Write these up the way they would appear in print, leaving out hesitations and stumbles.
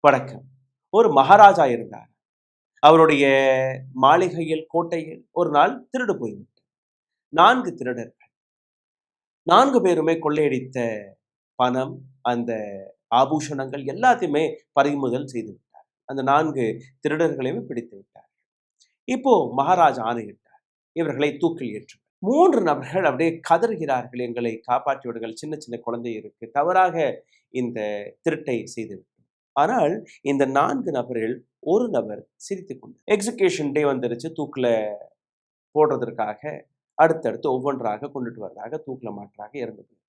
வணக்கம். ஒரு மகாராஜா இருந்தார். அவருடைய மாளிகையில், கோட்டையில் ஒரு நாள் திருடு போய்விட்டது. 4 திருடர்கள். 4 பேருமே கொள்ளையடித்த பணம், அந்த ஆபூஷணங்கள் எல்லாத்தையுமே பறிமுதல் செய்து விட்டார். அந்த 4 திருடர்களையுமே பிடித்து விட்டார். இப்போ மகாராஜா ஆணையிட்டார். இவர்களை தூக்கில் ஏற்றுங்கள். 3 நபர்கள் அப்படியே கதறுகிறார்கள். எங்களை காப்பாற்றி விடுங்கள். சின்ன சின்ன குழந்தை இருக்கு. தவறாக இந்த திருட்டை செய்து ஆனால் இந்த 4 நபரில் ஒரு நபர் சிரித்துக் கொண்டு எக்ஸிகியூஷன் டே வந்துருச்சு. தூக்கில் போடுறதற்காக அடுத்தடுத்து ஒவ்வொன்றாக கொண்டுட்டு வர்றாங்க. தூக்கில் மாற்றாக இறந்து போய்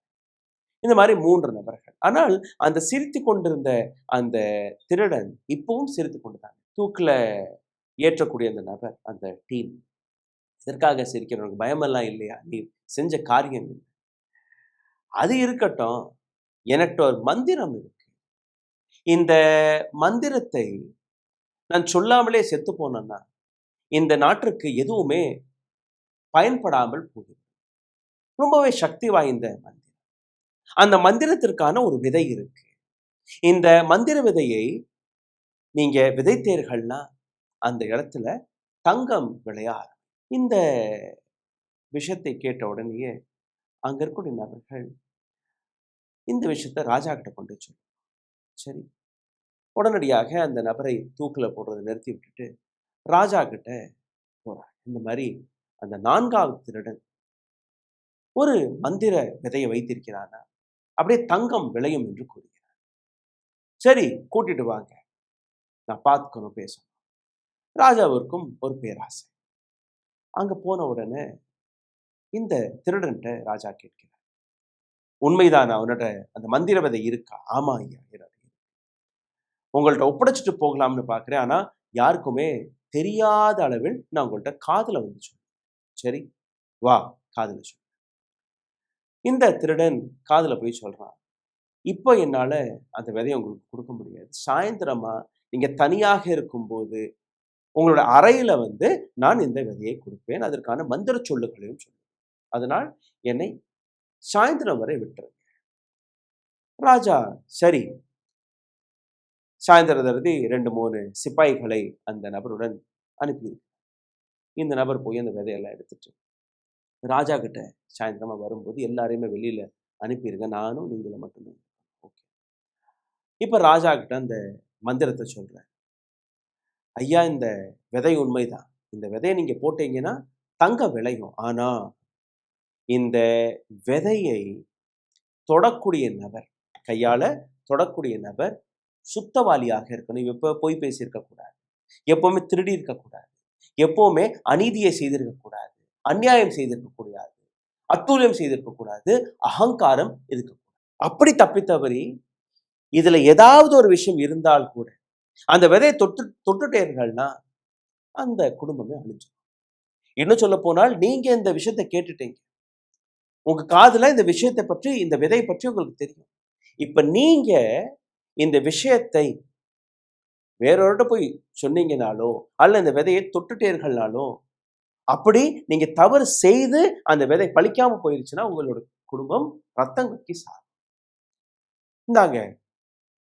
இந்த மாதிரி 3 நபர்கள். ஆனால் அந்த சிரித்து கொண்டிருந்த அந்த திருடன் இப்பவும் சிரித்து கொண்டுதான். தூக்கில் ஏற்றக்கூடிய அந்த நபர், அந்த டீம், இதற்காக சிரிக்கிறவனுக்கு பயமெல்லாம் இல்லையா? நீ செஞ்ச காரியம் இல்லை. அது இருக்கட்டும், எனக்கு ஒரு மந்திரம் இருக்கு. இந்த மந்திரத்தை நான் சொல்லாமலே செத்து போனேன்னா இந்த நாட்டிற்கு எதுவுமே பயன்படாமல் போகுது. ரொம்பவே சக்தி வாய்ந்த மந்திரம். அந்த மந்திரத்திற்கான ஒரு விதை இருக்கு. இந்த மந்திர விதையை நீங்க விதைத்தீர்கள்னா அந்த இடத்துல தங்கம் விளையார். இந்த விஷயத்தை கேட்ட உடனேயே அங்க இருக்கக்கூடிய நபர்கள் இந்த விஷயத்தை ராஜா கிட்ட கொண்டு சொல்லு. சரி, உடனடியாக அந்த நபரை தூக்கில போடுறதை நிறுத்தி விட்டுட்டு ராஜா கிட்ட போறார். இந்த மாதிரி அந்த 4வது திருடன் ஒரு மந்திர விதையை வைத்திருக்கிறானா, அப்படியே தங்கம் விளையும் என்று கூறுகிறார். சரி, கூட்டிட்டு வாங்க, நான் பார்த்துக்கணும், பேசணும். ராஜாவிற்கும் ஒரு பேராசை. அங்க போன உடனே இந்த திருடன்ட்ட ராஜா கேட்கிறார், உண்மைதான் அவனோட அந்த மந்திர விதை இருக்கா? ஆமா ஐயா, உங்கள்ட்ட ஒப்படைச்சிட்டு போகலாம்னு பார்க்கிறேன். ஆனா யாருக்குமே தெரியாத அளவில் நான் உங்கள்ட்ட காதுல வந்து சொல்றேன். சரி, வா, காதுல சொல்லு. இந்த திருடன் காதுல போய் சொல்றான், இப்போ என்னால அந்த விதையை உங்களுக்கு கொடுக்க முடியாது. சாயந்தரமா நீங்க தனியாக இருக்கும்போது உங்களோட அறையில வந்து நான் இந்த விதையை கொடுப்பேன். அதற்கான மந்திர சொல்லுகளையும் சொல்லுவேன். அதனால் என்னை சாயந்தரம் வரை விட்டுருங்க. ராஜா சரி, சாயந்தரம் தருதி 2-3 சிப்பாய்களை அந்த நபருடன் அனுப்பியிருக்கு. இந்த நபர் போய் அந்த விதையெல்லாம் எடுத்துட்டு ராஜா கிட்ட சாயந்தரமா வரும்போது எல்லாரையுமே வெளியில அனுப்பியிருங்க, நானும் நீங்களும் மட்டும்தான். ஓகே. இப்ப ராஜா கிட்ட அந்த மந்திரத்தை சொல்றேன். ஐயா, இந்த விதை உண்மைதான். இந்த விதையை நீங்க போட்டீங்கன்னா தங்கம் விளையும். ஆனா இந்த விதையை தொடக்கூடிய நபர், கையால தொடக்கூடிய நபர் சுத்தவாளியாக இருக்கணும். எப்ப பொய் பேசியிருக்க கூடாது, எப்பவுமே திருடி இருக்கக்கூடாது, எப்பவுமே அநீதியை செய்திருக்க கூடாது, அநியாயம் செய்திருக்க கூடாது, அட்டூழியம் செய்திருக்க கூடாது, அகங்காரம் இருக்கக்கூடாது. அப்படி தப்பித்தவரி இதுல ஏதாவது ஒரு விஷயம் இருந்தால் கூட அந்த விதையை தொட்டுட்டீர்கள்னா அந்த குடும்பமே அழிஞ்சு. இன்னும் சொல்ல போனால் நீங்க இந்த விஷயத்தை கேட்டுட்டீங்க, உங்க காதுல இந்த விஷயத்தை பற்றி, இந்த விதையை பற்றி உங்களுக்கு தெரியும். இப்ப நீங்க இந்த விஷயத்தை வேறொருட்ட போய் சொன்னீங்கனாலோ அல்ல இந்த விதையை தொட்டுட்டீர்கள்னாலோ, அப்படி நீங்க தவறு செய்து அந்த விதை பழிக்காம போயிருச்சுன்னா உங்களோட குடும்பம் ரத்தம் கக்கி சாகும். இந்தாங்க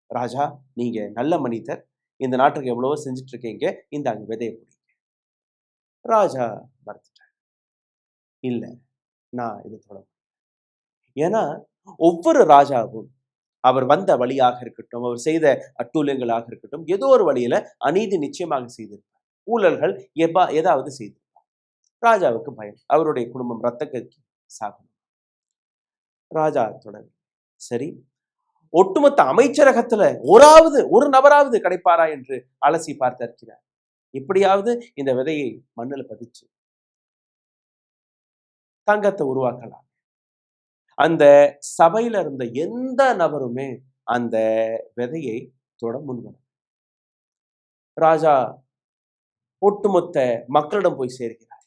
ராஜா, நீங்க நல்ல மனிதர், இந்த நாட்டுக்கு எவ்வளவோ செஞ்சுட்டு இருக்கீங்க, இந்தாங்க விதையை பிடிங்க. ராஜா மறுத்துட்டார். இல்ல, நான் இது தொட. ஏன்னா ஒவ்வொரு ராஜாவும் அவர் வந்த வழியாக இருக்கட்டும், அவர் செய்த அட்டூழியங்களாக இருக்கட்டும், ஏதோ ஒரு வழியில அநீதி நிச்சயமாக செய்திருப்பார். ஊழல்கள் ஏதாவது செய்திருப்பார். ராஜாவுக்கு பயம், அவருடைய குடும்பம் ரத்த கக்கி சாகணும். ராஜா தொடர். சரி, ஒட்டுமொத்த அமைச்சரகத்துல ஒரு நபராவது கிடைப்பாரா என்று அலசி பார்த்திருக்கிறார். இப்படியாவது இந்த விதையை மண்ணில் பதிச்சு தங்கத்தை உருவாக்கலாம். அந்த சபையில இருந்த எந்த நபருமே அந்த விதையை தொட முன்வர. ராஜா ஒட்டுமொத்த மக்களிடம் போய் சேர்கிறார்.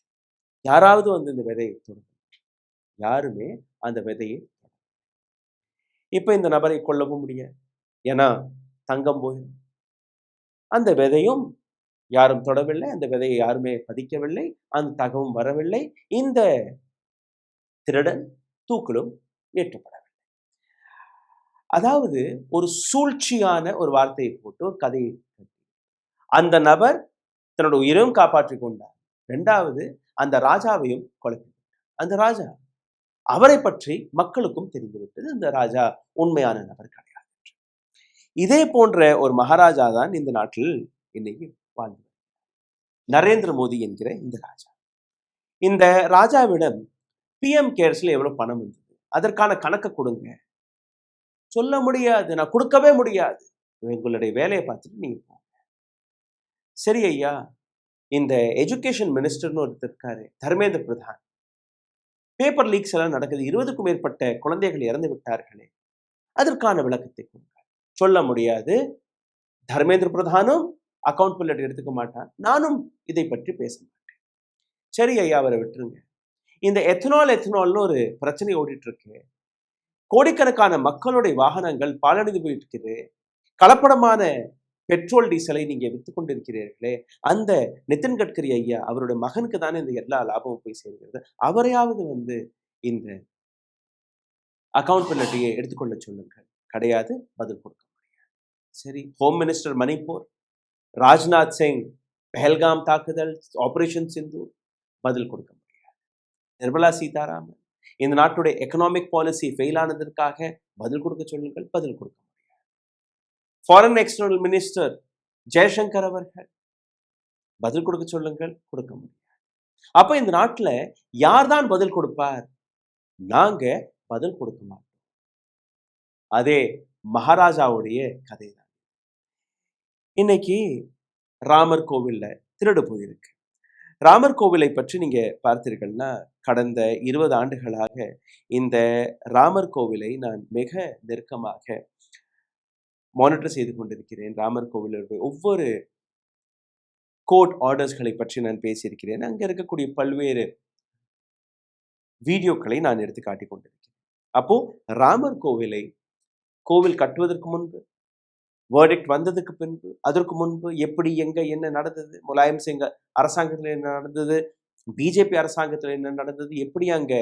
யாராவது வந்து இந்த விதையை தொடும். யாருமே அந்த விதையை. இப்ப இந்த நபரை கொல்லவும் முடியாது, ஏன்னா தங்கம் போயிடும். அந்த விதையும் யாரும் தொடவில்லை, அந்த விதையை யாருமே பதிக்கவில்லை, அந்த தகவம் வரவில்லை. இந்த திருடன் தூக்கிலும் ஏற்றப்படவில்லை. அதாவது ஒரு சூழ்ச்சியான ஒரு வார்த்தையை போட்டு ஒரு கதையை அந்த நபர் தன்னோட உயிரையும் காப்பாற்றிக் கொண்டார். இரண்டாவது அந்த ராஜாவையும் கொலை அந்த ராஜா அவரை பற்றி மக்களுக்கும் தெரிந்துவிட்டது. இந்த ராஜா உண்மையான நபர் கிடையாது. இதே போன்ற ஒரு மகாராஜா தான் இந்த நாட்டில் இன்னைக்கு வாழ்ந்து நரேந்திர மோடி என்கிற இந்த ராஜா. இந்த ராஜாவிடம் பிஎம் கேர்ஸ்ல எவ்வளவு பணம் இருந்தது, அதற்கான கணக்கை கொடுங்க. சொல்ல முடியாது, நான் கொடுக்கவே முடியாது. உங்களுடைய வேலையை பார்த்துட்டு நீங்க போங்க. சரி ஐயா, இந்த எஜுகேஷன் மினிஸ்டர்னு ஒருத்தர் இருக்காரு, தர்மேந்திர பிரதான். பேப்பர் லீக்ஸ் எல்லாம் நடக்குது, 20க்கும் மேற்பட்ட குழந்தைகள் இறந்து விட்டார்களே, அதற்கான விளக்கத்தை கொடுங்க. சொல்ல முடியாது. தர்மேந்திர பிரதானும் அக்கௌண்டபிலிட்டி எடுத்துக்க மாட்டான், நானும் இதை பற்றி பேச மாட்டேன். சரி ஐயா, அவரை விட்டுருங்க. இந்த எத்தனால்னு ஒரு பிரச்சனை ஓடிட்டு இருக்கு. கோடிக்கணக்கான மக்களுடைய வாகனங்கள் பாலடைந்து போயிட்டு இருக்குது. கலப்படமான பெட்ரோல் டீசலை நீங்க வித்து கொண்டிருக்கிறீர்களே, அந்த நிதின் கட்கரி ஐயா அவருடைய மகனுக்கு தானே இந்த எல்லா லாபமும் போய் சேர்கிறது. அவரையாவது இந்த அக்கௌண்டபிலிட்டியை எடுத்துக்கொள்ள சொல்லுங்கள். கிடையாது, பதில் கொடுக்க முடியாது. சரி, ஹோம் மினிஸ்டர் மணிப்பூர், ராஜ்நாத் சிங் பெஹல்காம் தாக்குதல், ஆபரேஷன் சிந்தூர், பதில் கொடுக்க முடியாது. நிர்மலா சீதாராமன் இந்த நாட்டுடைய எக்கனாமிக் பாலிசி ஃபெயில் ஆனதற்காக பதில் கொடுக்க சொல்லுங்கள், பதில் கொடுக்க முடியாது. ஃபாரின் எக்ஸ்டர்னல் மினிஸ்டர் ஜெய்சங்கர் அவர்கள் பதில் கொடுக்க சொல்லுங்கள், கொடுக்க முடியாது. அப்ப இந்த நாட்டுல யார் தான் பதில் கொடுப்பார்? நாங்க பதில் கொடுக்க மாட்டோம். அதே மகாராஜாவுடைய கதை தான். இன்னைக்கு ராமர் கோவில்ல திருடு போயிருக்கு. ராமர் கோவிலை பற்றி நீங்க பார்த்தீர்கள்னா, கடந்த 20 ஆண்டுகளாக இந்த ராமர் கோவிலை நான் மிக நெருக்கமாக மானிட்டர் செய்து கொண்டிருக்கிறேன். ராமர் கோவிலுடைய ஒவ்வொரு கோர்ட் ஆர்டர்ஸ்களை பற்றி நான் பேசியிருக்கிறேன். அங்க இருக்கக்கூடிய பல்வேறு வீடியோக்களை நான் எடுத்து காட்டிக் கொண்டிருக்கிறேன். அப்போ ராமர் கோவில் கட்டுவதற்கு முன்பு, வேர்டிக்ட் வந்ததுக்கு பின்பு, அதற்கு முன்பு எப்படி எங்க என்ன நடந்தது, முலாயம் சிங் அரசாங்கத்தில் என்ன நடந்தது, பிஜேபி அரசாங்கத்தில் என்ன நடந்தது, எப்படி அங்க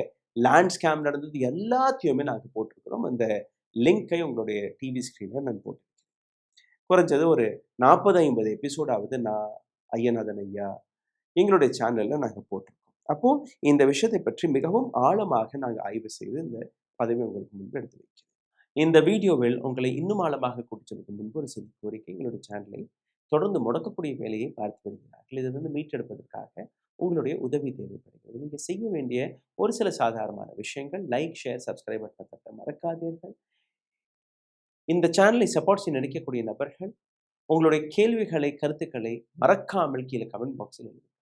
லேண்ட் ஸ்கேம் நடந்தது, எல்லாத்தையுமே நாங்கள் போட்டிருக்கிறோம். அந்த லிங்கை உங்களுடைய டிவி ஸ்கிரீன்ல நான் போட்டிருக்கேன். குறைஞ்சது ஒரு 40-50 எபிசோடாவது நான் ஐயநாதன் ஐயா எங்களுடைய சேனல்ல நாங்கள் போட்டிருக்கோம். அப்போ இந்த விஷயத்தை பற்றி மிகவும் ஆழமாக நாங்கள் ஆய்வு செய்து இந்த பதவி உங்களுக்கு முன்பு எடுத்து வைக்கிறேன். இந்த வீடியோவில் உங்களை இன்னும் ஆழமாக கூட்டிச்சலுக்கு முன்பு ஒரு சிறு கோரிக்கை. எங்களுடைய சேனலை தொடர்ந்து முடக்கக்கூடிய வேலையை பார்த்து வருகிறார்கள். இதிலிருந்து மீட்டெடுப்பதற்காக உங்களுடைய உதவி தேவைப்படுகிறது. நீங்கள் செய்ய வேண்டிய ஒரு சில சாதாரணமான விஷயங்கள்: லைக், ஷேர், சப்ஸ்கிரைப் பட்டனை தட்ட மறக்காதீர்கள். இந்த சேனலை சப்போர்ட் செய்ய நினைக்கக்கூடிய நபர்கள் உங்களுடைய கேள்விகளை, கருத்துக்களை மறக்காமல் கீழே கமெண்ட் பாக்ஸில் எழுதுங்கள்.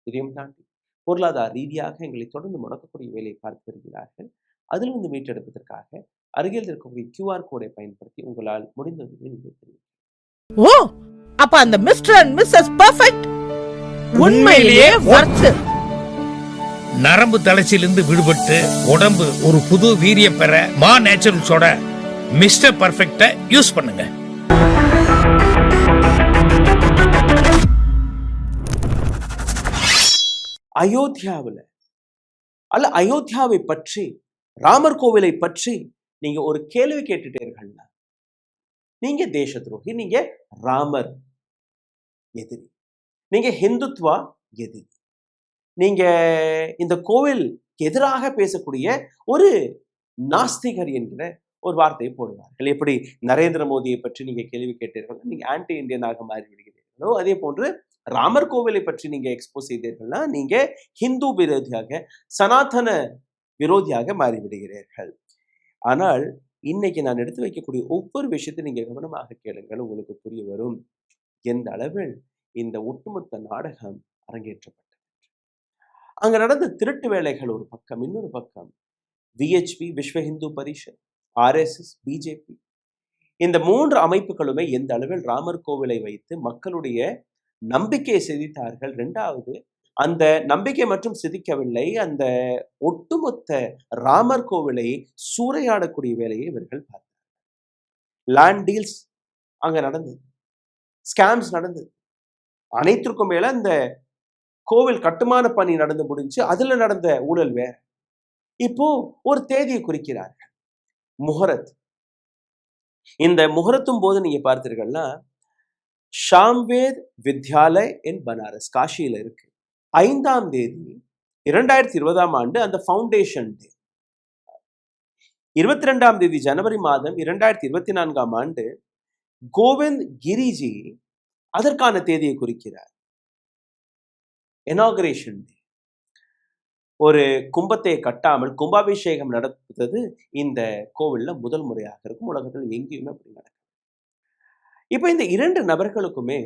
இதையும் தாண்டி பொருளாதார ரீதியாக எங்களை தொடர்ந்து முடக்கக்கூடிய வேலையை பார்த்து வருகிறார்கள். அதிலிருந்து மீட்டெடுப்பதற்காக அருகில் இருக்கக்கூடிய QR கோடை பயன்படுத்தி உங்களால் முடிந்ததை நீங்கள் தெரிவிக்கலாம். ஓ, அப்ப அந்த மிஸ்டர் அண்ட் மிஸ்ஸஸ் பெர்ஃபெக்ட் உண்மையிலேயே வர்த். நரம்பு தளர்ச்சியிலிருந்து விடுபட்டு உடம்பு ஒரு புது வீரியம் பெற மா நேச்சுரல்ஸோட மிஸ்டர் பெர்ஃபெக்ட்டை யூஸ் பண்ணுங்க. அயோத்தியாவை பற்றி, ராமர் கோவிலை பற்றி நீங்க ஒரு கேள்வி கேட்டுட்டீர்கள்னா நீங்க தேச துரோகி, நீங்க ராமர் எதிரி, நீங்க ஹிந்துத்வா எதிரி, நீங்க இந்த கோவில் எதிராக பேசக்கூடிய ஒரு நாஸ்திகர் என்கிற ஒரு வார்த்தையை போடுவார்கள். எப்படி நரேந்திர மோடியை பற்றி நீங்க கேள்வி கேட்டீர்கள், நீங்க ஆன்டி இந்தியனாக மாறிவிடுகிறீர்களோ, அதே போன்று ராமர் கோவிலை பற்றி நீங்க எக்ஸ்போஸ் செய்தீர்கள்னா நீங்க ஹிந்து விரோதியாக, சனாதன விரோதியாக மாறிவிடுகிறீர்கள். ஆனால் இன்னைக்கு நான் எடுத்து வைக்கக்கூடிய ஒவ்வொரு விஷயத்தையும் நீங்க கவனமாக கேளுங்கள், உங்களுக்கு புரிய வரும் எந்த அளவில் இந்த ஒட்டுமொத்த நாடகம் அரங்கேற்றப்பட்டது. அங்க நடந்த திருட்டு வேலைகள் ஒரு பக்கம், இன்னொரு பக்கம் VHP, Vishwa Hindu Parishad, RSS, BJP, இந்த 3 அமைப்புகளுமே எந்த அளவில் ராமர் கோவிலை வைத்து மக்களுடைய நம்பிக்கையை சிதைத்தார்கள். 2வது, அந்த நம்பிக்கை மற்றும் சிதிக்கவில்லை, அந்த ஒட்டுமொத்த ராமர் கோவிலை சூறையாடக்கூடிய வேலையை இவர்கள் பார்த்தார்கள். லேண்ட் டீல்ஸ் அங்க நடந்தது, ஸ்கேம்ஸ் நடந்தது. அனைத்திற்கும் மேல அந்த கோவில் கட்டுமான பணி நடந்து முடிஞ்சு, அதுல நடந்த ஊழல் வேற. இப்போ ஒரு தேதியை குறிக்கிறார்கள், முஹரத். இந்த முகூர்த்தம் போது நீங்க பார்த்தீர்கள்னா ஷாம்வேத் வித்யாலய் இன் பனாரஸ் காஷியில இருக்கு. 5ஆம் தேதி 2020ஆம் ஆண்டு அந்த ஃபவுண்டேஷன் டே. 22ஆம் தேதி ஜனவரி மாதம் 2024ஆம் ஆண்டு கோவிந்த் கிரிஜி அதற்கான தேதியை குறிக்கிறார். இனாகுரேஷன் டே. ஒரு கும்பத்தை கட்டாமல் கும்பாபிஷேகம் நடத்துவது இந்த கோவில்ல முதல் முறையாக இருக்கும். உலகத்தில் எங்கேயுமே அப்படி நடக்கும். இப்ப இந்த 2 நபர்களுக்குமே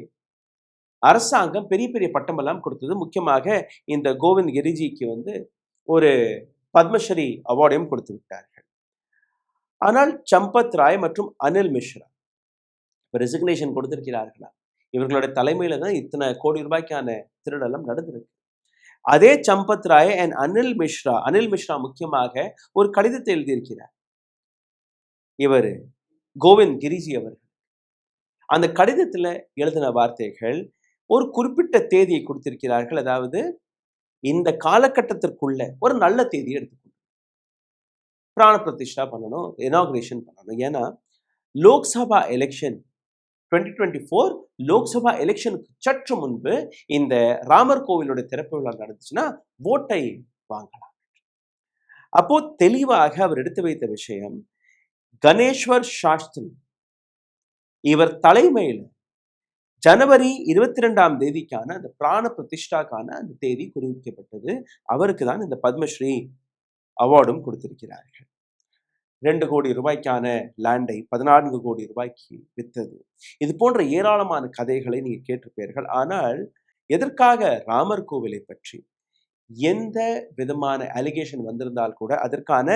அரசாங்கம் பெரிய பெரிய பட்டமெல்லாம் கொடுத்தது. முக்கியமாக இந்த கோவிந்த் கிரிஜிக்கு ஒரு பத்மஸ்ரீ அவார்டையும் கொடுத்து விட்டார்கள். ஆனால் சம்பத் ராய் மற்றும் அனில் மிஸ்ரா ரெசிக்னேஷன் கொடுத்திருக்கிறார்களா? இவர்களுடைய தலைமையில தான் இத்தனை கோடி ரூபாய்க்கான திருடெல்லாம் நடந்திருக்கு. அதே சம்பத் ராய் அண்ட் அனில் மிஸ்ரா முக்கியமாக ஒரு கடிதத்தை எழுதியிருக்கிறார். இவர் கோவிந்த் கிரிஜி அவர்கள் அந்த கடிதத்துல எழுதின வார்த்தைகள் ஒரு குறிப்பிட்ட தேதியை கொடுத்திருக்கிறார்கள். அதாவது இந்த காலகட்டத்திற்குள்ள ஒரு நல்ல தேதியை எடுத்துக்கணும், பிராண பிரதிஷ்டா பண்ணணும், இனாகுரேஷன் பண்ணணும். ஏன்னா லோக்சபா எலெக்ஷன் 2024 லோக்சபா எலெக்ஷனுக்கு சற்று முன்பு இந்த ராமர் கோவிலுடைய திறப்பு விழா நடந்துச்சுன்னா ஓட்டை வாங்கலாம். அப்போ தெளிவாக அவர் எடுத்து வைத்த விஷயம், கணேஸ்வர் சாஸ்திரி இவர் தலைமையில் ஜனவரி 22ஆம் தேதிக்கான அந்த பிராண பிரதிஷ்டாக்கான அந்த தேதி குறிப்பிக்கப்பட்டது. அவருக்கு தான் இந்த பத்மஸ்ரீ அவார்டும் கொடுத்திருக்கிறார்கள். 2 கோடி ரூபாய்க்கான லேண்டை 14 கோடி ரூபாய்க்கு வித்தது. இது போன்ற ஏராளமான கதைகளை நீங்க கேட்டிருப்பீர்கள். ஆனால் எதற்காக ராமர் கோவிலை பற்றி எந்த விதமான அலிகேஷன் வந்திருந்தால் கூட அதற்கான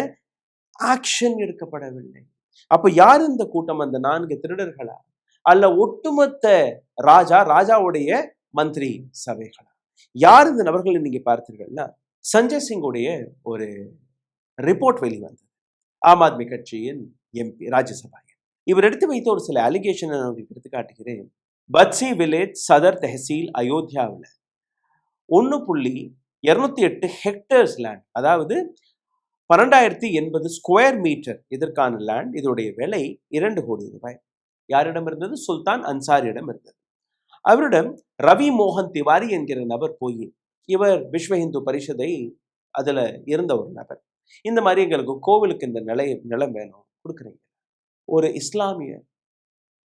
ஆக்ஷன் எடுக்கப்படவில்லை. அப்ப யார் இந்த கூட்டம்? அந்த 4 திருடர்களா அல்ல ஒட்டுமொத்த ராஜாவுடைய மந்திரி சபைகளா? யார் இந்த நபர்கள்? நீங்க பார்த்தீர்கள்னா சஞ்சய் சிங்குடைய ஒரு ரிப்போர்ட் வெளிவந்தது. ஆம் ஆத்மி கட்சியின் எம்பி, ராஜ்யசபா. இவர் எடுத்து வைத்த ஒரு சில அலிகேஷன் நான் உங்களுக்கு எடுத்து காட்டுகிறேன். பட்சி வில்லேஜ் சதர் தஹசீல் அயோத்தியாவில் 1.208 ஹெக்டேர்ஸ் லேண்ட், அதாவது 12,080 ஸ்கொயர் மீட்டர் இதற்கான லேண்ட். இதோடைய விலை 2 கோடி ரூபாய். யாரிடம் இருந்தது? சுல்தான் அன்சாரியிடம் இருந்தது. அவரிடம் ரவி மோகன் திவாரி என்கிற நபர் போய், இவர் விஸ்வ இந்து பரிஷதை அதுல இருந்த ஒரு நபர், இந்த மாதிரி எங்களுக்கு கோவிலுக்கு இந்த நிலம் வேணும், கொடுக்குறீங்க. ஒரு இஸ்லாமிய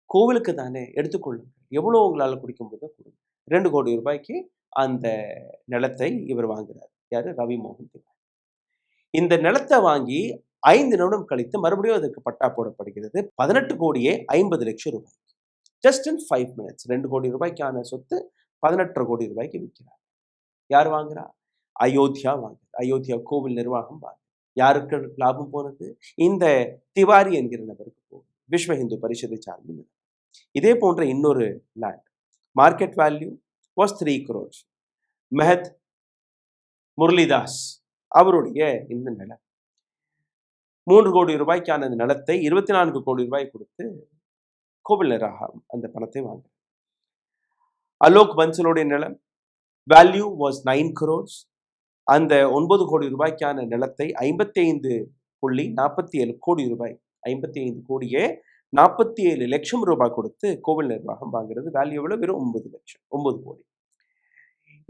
கோவிலுக்கு தானே, எடுத்துக்கொள்ளுங்க, எவ்வளவு உங்களால குடிக்கும் போது கொடுங்க. 2 கோடி ரூபாய்க்கு அந்த நிலத்தை இவர் வாங்குறார். யாரு? ரவி மோகன் திவாரி. இந்த நிலத்தை வாங்கி 5 நிமிடம் கழித்து மறுபடியும் அதற்கு பட்டா போடப்படுகிறது. 18 கோடியே 50 லட்சம் ரூபாய். ஜஸ்ட் இன் 5 minutes 2 கோடி ரூபாய்க்கான சொத்து 18 கோடி ரூபாய்க்கு விற்கிறார். யார் வாங்குறா? அயோத்தியா வாங்குது. அயோத்தியா கோவில் நிர்வாகம் வாங்குது. யாருக்கு லாபம் போனது? இந்த திவாரி என்கிற நபருக்கு போகுது, விஸ்வ இந்து பரிஷதை சார்ந்து. இதே போன்ற இன்னொரு land, market value was 3 crores. மெஹத் முரளிதாஸ் அவருடைய இந்த நிலம் 3 கோடி ரூபாய்க்கான அந்த நிலத்தை 24 கோடி ரூபாய் கொடுத்து கோவில் நிர்வாகம் அந்த பணத்தை வாங்க. அலோக் பன்சலுடைய நிலம் வேல்யூ வாஸ் 9 crores. அந்த 9 கோடி ரூபாய்க்கான நிலத்தை 55.47 கோடி ரூபாய், 55 கோடியே 47 லட்சம் ரூபாய் கொடுத்து கோவில் நிர்வாகம் வாங்குறது. வேல்யூ எவ்வளவு? வெறும் 9 கோடி.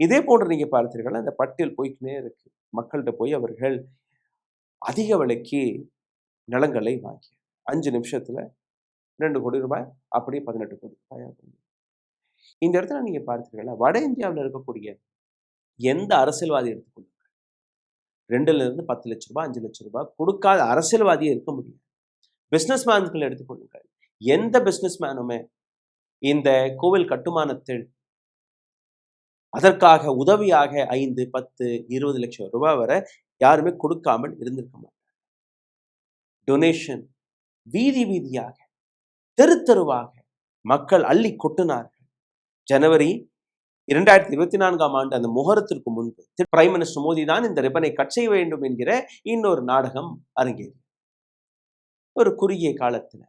இதே போன்று நீங்க பார்த்தீர்கள், அந்த பட்டியல் போய்க்கினே இருக்கு. மக்கள்கிட்ட போய் அவர்கள் அதிக விலைக்கு நிலங்களை வாங்கி 5 நிமிஷத்துல 2 கோடி ரூபாய், அப்படியே 18 கோடி ரூபாய். இந்த இடத்துல நீங்க பார்த்தீர்களா, வட இந்தியாவில் இருக்கக்கூடிய எந்த அரசியல்வாதி எடுத்துக்கொள்ளுங்க, 2ல இருந்து 10 லட்சம் ரூபாய் 5 லட்சம் ரூபாய் கொடுக்காத அரசியல்வாதியே இருக்க முடியும். பிசினஸ் மேன்களை எடுத்துக்கொள்ளுங்கள், எந்த பிசினஸ் மேனுமே இந்த கோவில் கட்டுமானத்தில் அதற்காக உதவியாக 5, 10, 20 லட்சம் ரூபாய் வரை யாருமே கொடுக்காமல் இருந்திருக்க மாட்டாங்க. டொனேஷன் வீதி வீதியாக, தெரு தெருவாக மக்கள் அள்ளி கொட்டினார்கள். ஜனவரி 2024ஆம் ஆண்டு அந்த முகூர்த்தத்திற்கு முன்பு பிரைம் மினிஸ்டர் மோடி தான் இந்த ரிப்பனை கட் செய்ய வேண்டும் என்கிற இன்னொரு நாடகம் அரங்கேறி, ஒரு குறுகிய காலத்துல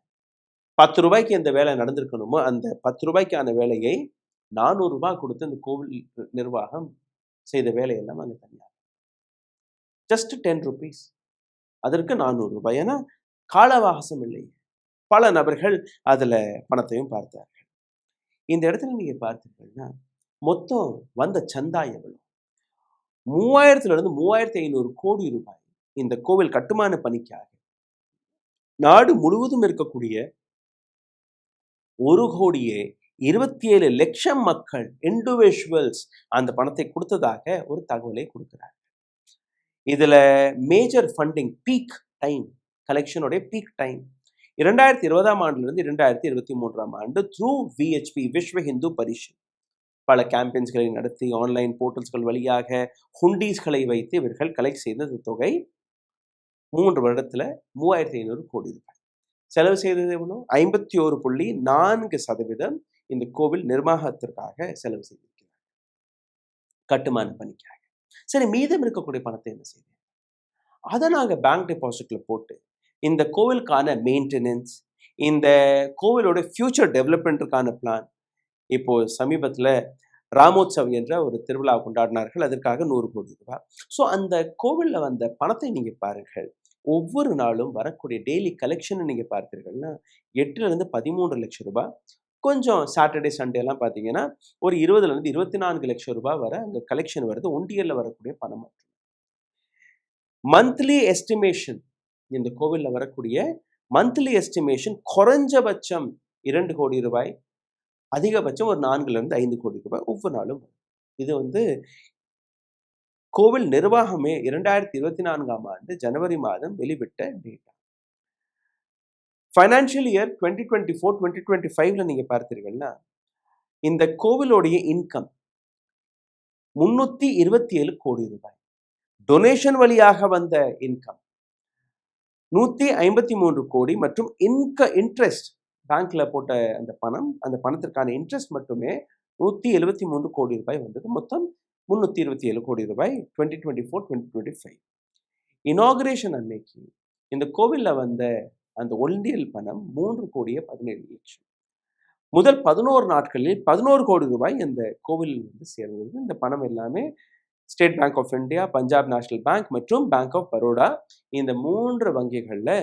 10 ரூபாய்க்கு இந்த வேலை நடந்திருக்கணுமோ அந்த 10 ரூபாய்க்கான வேலையை 400 ரூபாய் கொடுத்து இந்த கோவில் நிர்வாகம் செய்த வேலையெல்லாம் அங்கே தனியாக ஜஸ்ட் 10 rupees, அதற்கு 400 ரூபாய். ஏன்னா கால அவகாசம் இல்லை, பல நபர்கள் அதுல பணத்தையும் பார்த்தார்கள். இந்த இடத்துல நீங்க பார்த்தீங்கன்னா மொத்தம் வந்த சந்தா எவ்வளவு? 3000 இருந்து 3500 கோடி ரூபாய் இந்த கோவில் கட்டுமான பணிக்காக நாடு முழுவதும் இருக்கக்கூடிய 1,27,00,000 மக்கள் இண்டிவிஜுவல்ஸ் அந்த பணத்தை கொடுத்ததாக ஒரு தகவலை கொடுக்கிறார். இதுல மேஜர் ஃபண்டிங் பீக் டைம் கலெக்ஷனுடைய பீக் டைம் 2020ஆம் ஆண்டிலிருந்து 2023ஆம் ஆண்டு த்ரூ விஹெச்பி விஸ்வ இந்து பரிஷத் பல கேம்பெயின்ஸ்களை நடத்தி ஆன்லைன் போர்ட்டல்ஸ்கள் வழியாக ஹுண்டீஸ்களை வைத்து இவர்கள் கலெக்ட் செய்த தொகை 3 வருடத்துல 3,500 கோடி ரூபாய். செலவு செய்தது எவ்வளோ? 51.4% இந்த கோவில் நிர்வாகத்திற்காக செலவு செய்திருக்கிறார், கட்டுமான பணிக்காக. சரி, மீதம் இருக்கக்கூடிய பணத்தை என்ன செய்யுது? அதை நாங்கள் பேங்க் டெபாசிட்ல போட்டு இந்த கோவிலுக்கான மெயின்டெனன்ஸ், இந்த கோவிலோட ஃபியூச்சர் டெவலப்மெண்ட்டுக்கான பிளான். இப்போ சமீபத்தில் ராமோத்சவ் என்ற ஒரு திருவிழா கொண்டாடினார்கள், அதற்காக 100 கோடி ரூபாய். ஸோ அந்த கோவிலில் வந்த பணத்தை நீங்கள் பாருங்கள், ஒவ்வொரு நாளும் வரக்கூடிய டெய்லி கலெக்ஷனை நீங்கள் பார்த்தீர்கள்னா 8லிருந்து 13 லட்சம் ரூபாய். கொஞ்சம் சாட்டர்டே சண்டே எல்லாம் பார்த்தீங்கன்னா ஒரு 20லிருந்து 24 லட்சம் ரூபாய் வரை அங்கே கலெக்ஷன் வருது, ஒண்டியலில் வரக்கூடிய பணம் மட்டும். மந்த்லி எஸ்டிமேஷன், இந்த கோவிலில் வரக்கூடிய மந்த்லி எஸ்டிமேஷன் குறைஞ்சபட்சம் 2 கோடி ரூபாய், அதிகபட்சம் ஒரு 4லிருந்து 5 கோடி ரூபாய் ஒவ்வொரு நாளும். இது கோவில் நிர்வாகமே 2024ஆம் ஆண்டு ஜனவரி மாதம் வெளிவிட்ட டேட்டா. ஃபைனான்சியல் இயர் 2024-2025ல நீங்க பார்த்தீர்கள்னா இந்த கோவிலோடைய இன்கம் 327 கோடி ரூபாய். டொனேஷன் வழியாக வந்த இன்கம் 153 கோடி மற்றும் இன்ட்ரெஸ்ட் பேங்க்ல போட்ட அந்த பணம், அந்த பணத்திற்கான இன்ட்ரெஸ்ட் மட்டுமே 173 கோடி ரூபாய் வந்தது. மொத்தம் 327 கோடி ரூபாய் 2024-2025. இனாகுரேஷன் அன்னைக்கு இந்த கோவில்ல வந்த அந்த ஒண்டியல் பணம் 3,17,00,000. முதல் 11 நாட்களில் 11 கோடி ரூபாய் இந்த கோவிலில் சேர்ந்தது. இந்த பணம் எல்லாமே State Bank of India, Punjab National Bank மற்றும் பேங்க் ஆஃப் பரோடா, இந்த 3 வங்கிகளில்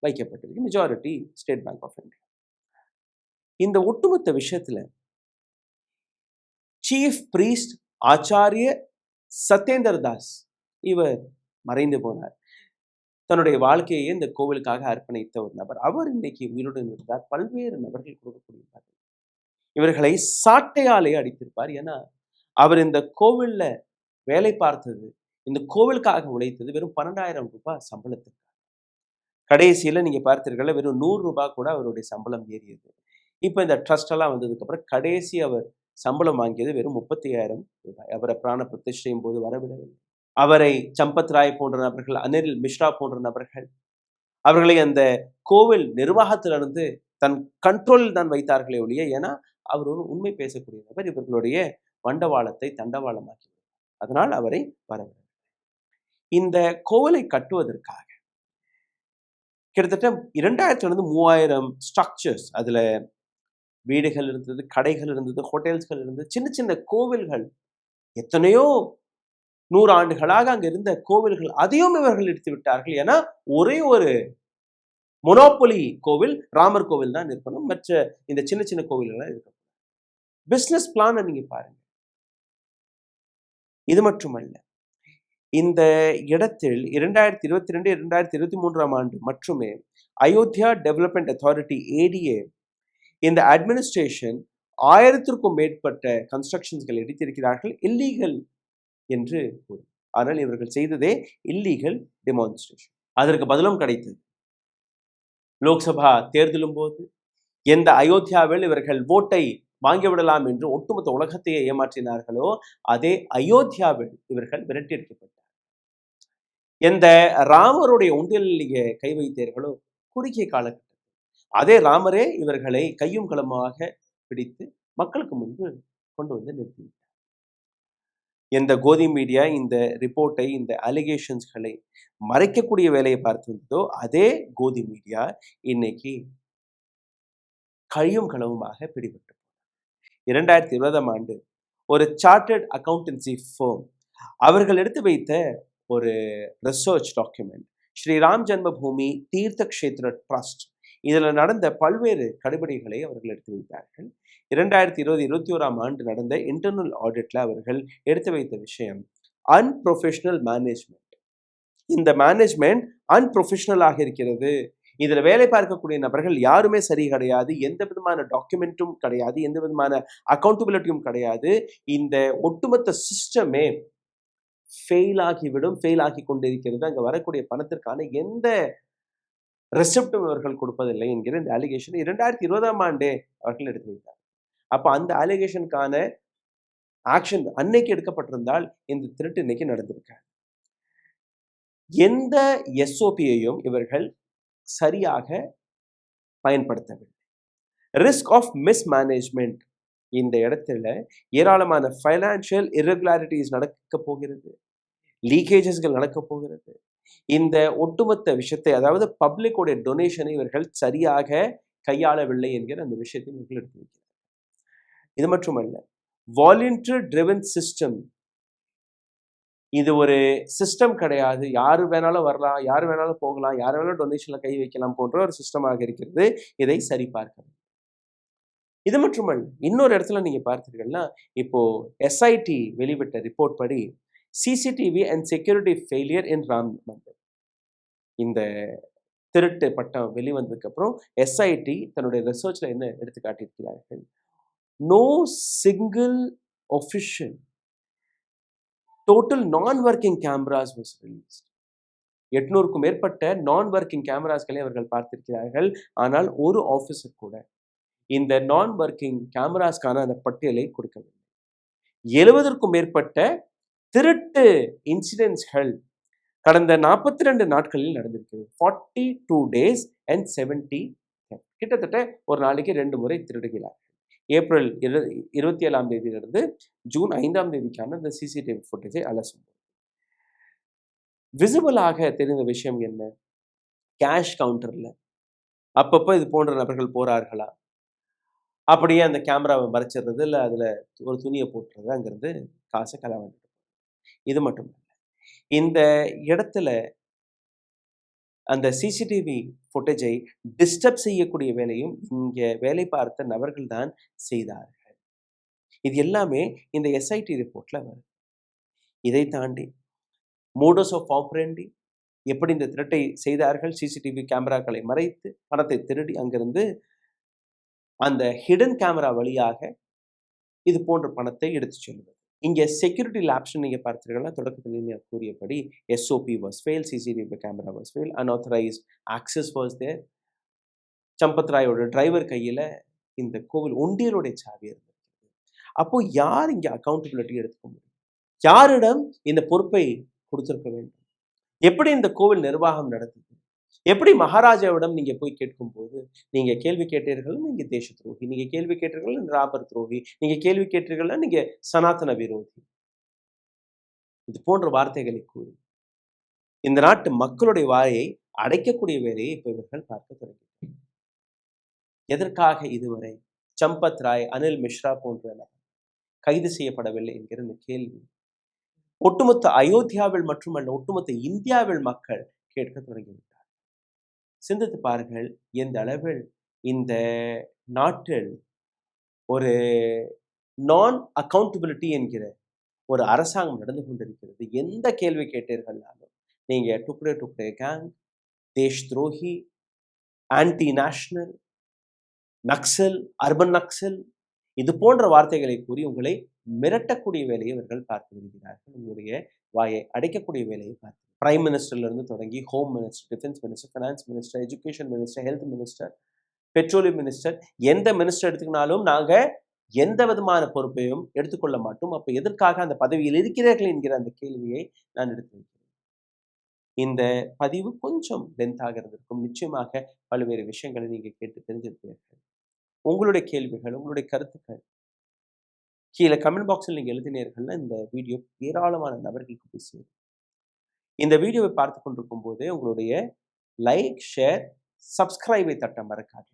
வைக்கப்பட்டிருக்கு. Majority State Bank of India. இந்த ஒட்டுமொத்த விஷயத்துல சீஃப் பிரீஸ்ட் ஆச்சாரிய சத்யேந்தர் தாஸ் இவர் மறைந்து போனார். தன்னுடைய வாழ்க்கையை இந்த கோவிலுக்காக அர்ப்பணித்த ஒரு நபர். அவர் இன்னைக்கு உயிருடன் இருந்தார். பல்வேறு நபர்கள் கொடுக்கக்கூடிய இவர்களை சாட்டையாலே அடித்திருப்பார். ஏன்னா அவர் இந்த கோவில்ல வேலை பார்த்தது, இந்த கோவிலுக்காக உழைத்தது வெறும் 12,000 ரூபாய் சம்பளத்துக்கு. கடைசியில நீங்க பார்த்தீர்கள் வெறும் 100 ரூபாய் கூட அவருடைய சம்பளம் ஏறியது. இப்ப இந்த ட்ரஸ்ட் எல்லாம் வந்ததுக்கு அப்புறம் கடைசி அவர் சம்பளம் வாங்கியது வெறும் 35,000 ரூபாய். அவரை பிராண பிரதிஷ்டையும் போது வரவிடவில்லை. அவரை சம்பத் ராய் போன்ற நபர்கள், அனில் மிஸ்ரா போன்ற நபர்கள் அவர்களை அந்த கோவில் நிர்வாகத்திலிருந்து தன் கண்ட்ரோலில் தான் வைத்தார்களே ஒழிய, ஏன்னா அவர் ஒரு உண்மை பேசக்கூடிய நபர், இவர்களுடைய வண்டவாளத்தை தண்டவாளமாக்கி, அதனால் அவரை வரவில்லை. இந்த கோவிலை கட்டுவதற்காக கிட்டத்தட்ட 2000லிருந்து 3000 ஸ்ட்ரக்சர்ஸ், அதுல வீடுகள் இருந்தது, கடைகள் இருந்தது, ஹோட்டல்ஸ்கள் இருந்தது, சின்ன சின்ன கோவில்கள், எத்தனையோ 100 ஆண்டுகளாக அங்க இருந்த கோவில்கள், அதையும் இவர்கள் எடுத்து விட்டார்கள். ஏன்னா ஒரே ஒரு மொனோபொலி கோவில், ராமர் கோவில் தான் இருக்கணும், மற்ற இந்த சின்ன சின்ன கோவில்கள் இருக்கணும். பிசினஸ் பிளான் நீங்க பாருங்க. இது மட்டுமல்ல, இந்த இடத்தில் 2022-2023ஆம் ஆண்டு மட்டுமே அயோத்தியா டெவலப்மெண்ட் அத்தாரிட்டி ADA இந்த அட்மினிஸ்ட்ரேஷன் 1000க்கும் மேற்பட்ட கன்ஸ்ட்ரக்ஷன்ஸ்கள் எடுத்திருக்கிறார்கள் இல்லீகல் என்று கூறி. ஆனால் இவர்கள் செய்ததே இல்லீகல் டெமான்ஸ்ட்ரேஷன். அதற்கு பதிலும் கிடைத்தது. லோக்சபா தேர்தலும் போது எந்த அயோத்தியாவில் இவர்கள் ஓட்டை வாங்கிவிடலாம் என்று ஒட்டுமொத்த உலகத்தையே ஏமாற்றினார்களோ, அதே அயோத்தியாவில் இவர்கள் விரட்டியடிக்கப்பட்டார். எந்த ராமருடைய உண்டியலிலே கை வைத்தீர்களோ குறுகிய காலகட்டத்தில் அதே ராமரே இவர்களை கையும் களமாக பிடித்து மக்களுக்கு முன்பு கொண்டு வந்து நிறுத்திவிட்டார். எந்த கோதி மீடியா இந்த ரிப்போர்ட்டை, இந்த அலிகேஷன்ஸ்களை மறைக்கக்கூடிய வேலையை பார்த்து வந்ததோ, அதே கோதி மீடியா இன்னைக்கு கையும் களவுமாக பிடிபட்டு 2020ஆம் ஆண்டு ஒரு சார்ட்டர்ட் அக்கவுண்டன்சி ஃபர்ம் அவர்கள் எடுத்து வைத்த ஒரு ரிசர்ச் டாக்குமெண்ட், ஸ்ரீராம் ஜென்மபூமி தீர்த்த கஷேத்திர ட்ரஸ்ட் இதில் நடந்த பல்வேறு கடுபிடிகளை அவர்கள் எடுத்து வைத்தார்கள். 2020-21ஆம் ஆண்டு நடந்த இன்டர்னல் ஆடிட்ல அவர்கள் எடுத்து வைத்த விஷயம் அன்ப்ரொஃபஷனல் மேனேஜ்மெண்ட். இந்த மேனேஜ்மெண்ட் அன்ப்ரொஃபஷனலாக இருக்கிறது. இதில் வேலை பார்க்கக்கூடிய நபர்கள் யாருமே சரி கிடையாது, எந்த விதமான டாக்குமெண்ட்டும் கிடையாது, எந்த விதமான அக்கௌண்டபிலிட்டியும் கிடையாது. இந்த ஒட்டுமொத்த சிஸ்டமே ஃபெயில் ஆகி கொண்டிருக்கிறது. அங்கே வரக்கூடிய பணத்திற்கான எந்த ரெசிப்டும் அவர்கள் கொடுப்பதில்லை என்கிற இந்த அலிகேஷன் 2020ஆம் ஆண்டே அவர்கள் எடுத்து வைத்தார். அப்போ அந்த அலிகேஷனுக்கான ஆக்ஷன் அன்னைக்கு எடுக்கப்பட்டிருந்தால் இந்த திருட்டு இன்னைக்கு நடந்திருக்காது. எந்த எஸ்ஓபியையும் இவர்கள் சரியாக பயன்படுத்தவில்லை. Risk of mismanagement. இந்த இடத்துல ஏராளமான ஃபைனான்சியல் இரெகுலாரிட்டிஸ் நடக்க போகிறது, லீக்கேஜஸ்கள் நடக்க போகிறது. இந்த ஒட்டுமொத்த விஷயத்தை, அதாவது பப்ளிக்கோடைய டொனேஷனை இவர்கள் சரியாக கையாளவில்லை என்கிற அந்த விஷயத்தை இவர்கள் எடுத்து வைக்கிறார். இது மட்டுமல்ல, வாலண்டியர் ட்ரிவன் சிஸ்டம். இது ஒரு சிஸ்டம் கிடையாது. யாரு வேணாலும் வரலாம், யாரு வேணாலும் போகலாம், யாரு வேணாலும் டொனேஷன்ல கை வைக்கலாம் போன்ற ஒரு சிஸ்டமாக இருக்கிறது. இதை சரி பார்க்கணும். இது மட்டுமல்ல, இன்னொரு இடத்துல நீங்க பார்த்தீர்கள்னா, இப்போ எஸ்ஐடி வெளிவிட்ட ரிப்போர்ட் படி சிசிடிவி அண்ட் செக்யூரிட்டி ஃபெயிலியர் இன் ராம் மந்திர். இந்த திருட்டு பட்டம் வெளிவந்ததுக்கு அப்புறம் எஸ்ஐடி தன்னுடைய ரிசர்ச்ல என்ன எடுத்து காட்டியிருக்கிறார்கள்? நோ சிங்கிள் ஒஃபிஷியல் டோட்டல் நான் ஒர்க்கிங் கேமராஸ் வாஸ் ரிலீஸ்ட். 800க்கும் மேற்பட்ட நான் ஒர்க்கிங் கேமராஸ்களை அவர்கள் பார்த்திருக்கிறார்கள். ஆனால் ஒரு ஆஃபீஸர் கூட இந்த நான் ஒர்க்கிங் கேமராஸ்க்கான அந்த பட்டியலை கொடுக்கவில்லை. 70க்கும் மேற்பட்ட திருட்டு இன்சிடென்ட்ஸ்கள் கடந்த 42 நாட்களில் நடந்திருக்கிறது. 42 days and 70. கிட்டத்தட்ட ஒரு நாளைக்கு 2 முறை திருடுகிறார்கள். ஏப்ரல் 27ஆம் தேதியிலிருந்து ஜூன் 5ஆம் தேதிக்கான இந்த சிசிடிவி ஃபுட்டேஜை அலசும். விசிபிளாக தெரிந்த விஷயம் என்ன? கேஷ் கவுண்டர்ல அப்பப்போ இது போன்ற நபர்கள் போறார்களா, அப்படியே அந்த கேமராவை மறைச்சிடுறது, இல்லை அதில் ஒரு துணியை போட்டுறது, அங்கிருந்து காசை களவாண்டு. இது மட்டும் இல்லை, இந்த இடத்துல அந்த சிசிடிவி ஃபுட்டேஜை டிஸ்டர்ப் செய்யக்கூடிய வேலையும் இங்கே வேலை பார்த்த நபர்கள் தான் செய்தார்கள். இது எல்லாமே இந்த எஸ்ஐடி ரிப்போர்ட்ல வரும். இதை தாண்டி மோடஸ் ஆஃப் ஆப்ரண்டி, எப்படி இந்த திருட்டை செய்தார்கள்? சிசிடிவி கேமராக்களை மறைத்து பணத்தை திருடி அங்கிருந்து அந்த ஹிடன் கேமரா வழியாக இது போன்ற பணத்தை எடுத்து செல்வது. இங்கே செக்யூரிட்டி லேப்ஸ் நீங்க பார்த்தீங்கன்னா, தொடக்கத்தில் கூறியபடி SOP was fail, CCTV camera was fail, unauthorised access was there. Sampath ராயோட டிரைவர் கையில இந்த கோவில் ஒண்டியலுடைய சாவி இருந்தது. அப்போ யார் இங்க அக்கௌண்டபிலிட்டி எடுத்துக்க முடியும்? யாரிடம் இந்த பொறுப்பை கொடுத்திருக்க வேண்டும்? எப்படி இந்த கோவில் நிர்வாகம் நடந்தது? எப்படி மகாராஜாவிடம் நீங்க போய் கேட்கும் போது, நீங்க கேள்வி கேட்டீர்கள், நீங்க தேச துரோகி, நீங்க கேள்வி கேட்டீர்கள், ராபர் துரோகி, நீங்க கேள்வி கேட்டீர்கள், நீங்க சனாதன விரோதி, இது போன்ற வார்த்தைகளை கூறி இந்த நாட்டு மக்களுடைய வாயை அடைக்கக்கூடிய வேலையை இப்ப இவர்கள் பார்க்க தொடங்கினார்கள். எதற்காக இதுவரை சம்பத் ராய், அனில் மிஸ்ரா போன்ற கைது செய்யப்படவில்லை என்கிற இந்த கேள்வி ஒட்டுமொத்த அயோத்தியாவில் மட்டுமல்ல, ஒட்டுமொத்த இந்தியாவில் மக்கள் கேட்க தொடங்கிவிட்டார். சிந்தித்து பாருங்கள், எந்த அளவில் இந்த நாட்டில் ஒரு நான் அக்கௌண்டபிலிட்டி என்கிற ஒரு அரசாங்கம் நடந்து கொண்டிருக்கிறது. எந்த கேள்வி கேட்டீர்கள்னாலும் நீங்க டுக்டே டுக்டே கேங், தேஷ் துரோகி, anti national, Naxal, urban Naxal, இது போன்ற வார்த்தைகளை கூறி உங்களை மிரட்டக்கூடிய வேலையை இவர்கள் பார்த்து வருகிறார்கள். உங்களுடைய வாயை அடைக்கக்கூடிய வேலையை பார்த்து பிரைம் மினிஸ்டர்ல இருந்து தொடங்கி home minister, defence minister, finance minister, education minister, health minister, petroleum minister, எந்த மினிஸ்டர் எடுத்துக்கினாலும் நாங்க எந்த விதமான பொறுப்பையும் எடுத்துக்கொள்ள மாட்டோம். அப்ப எதற்காக அந்த பதவியில் இருக்கிறீர்கள் என்கிற அந்த கேள்வியை நான் எடுத்து வைக்கிறேன். இந்த பதிவு கொஞ்சம் லென்த்தாக இருந்திருக்கும். நிச்சயமாக பல்வேறு விஷயங்களை நீங்க கேட்டு தெரிஞ்சிருப்பீர்கள். உங்களுடைய கேள்விகள், உங்களுடைய கருத்துக்கள் கீழே கமெண்ட் பாக்ஸில் நீங்க எழுதினீர்கள்னா இந்த வீடியோ ஏராளமான நபர்களுக்கு போய் சேரும். இந்த வீடியோவை பார்த்து கொண்டிருக்கும் போதே உங்களுடைய லைக், ஷேர், சப்ஸ்கிரைபை தட்ட மறக்காது.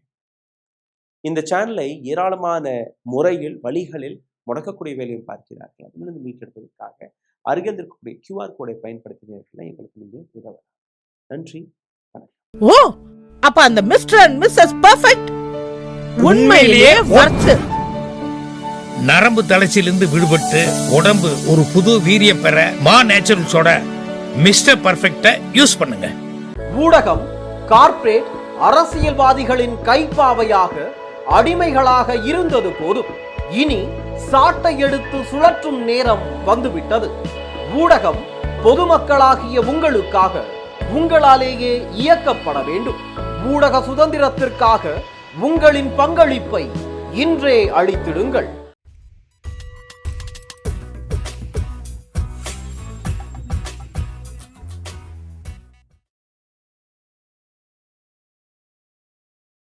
இந்த சேனலை ஏராளமான முறையில், வழிகளில் முடக்கக்கூடிய வேலையும் பார்க்கிறார்கள். அதிலிருந்து மீட்டெடுப்பதற்காக அருகில் இருக்கக்கூடிய QR கோடை பயன்படுத்தினீர்கள் எங்களுக்கு நீங்க உதவலாம். நன்றி, வணக்கம். ஓ, அப்ப அந்த மிஸ்டர் அண்ட் மிஸ்ஸஸ் பர்ஃபெக்ட் உண்மையிலேயே ஒர்த். நரம்பு தளர்ச்சியிலிருந்து விடுபட்டு உடம்பு ஒரு புது வீரியம் பெற மா நேச்சுரல்ஸோட மிஸ்டர் பர்ஃபெக்ட யூஸ் பண்ணுங்க. ஊடகம் கார்ப்பரேட் அரசியல்வாதிகளின் கைப்பாவையாக அடிமைகளாக இருந்தது போதும். இனி சாட்டை எடுத்து சுழற்றும் நேரம் வந்துவிட்டது. ஊடகம் பொதுமக்களாகிய உங்களுக்காக உங்களாலேயே இயக்கப்பட வேண்டும். ஊடக சுதந்திரத்திற்காக உங்களின் பங்களிப்பை இன்றே அளித்திடுங்கள்.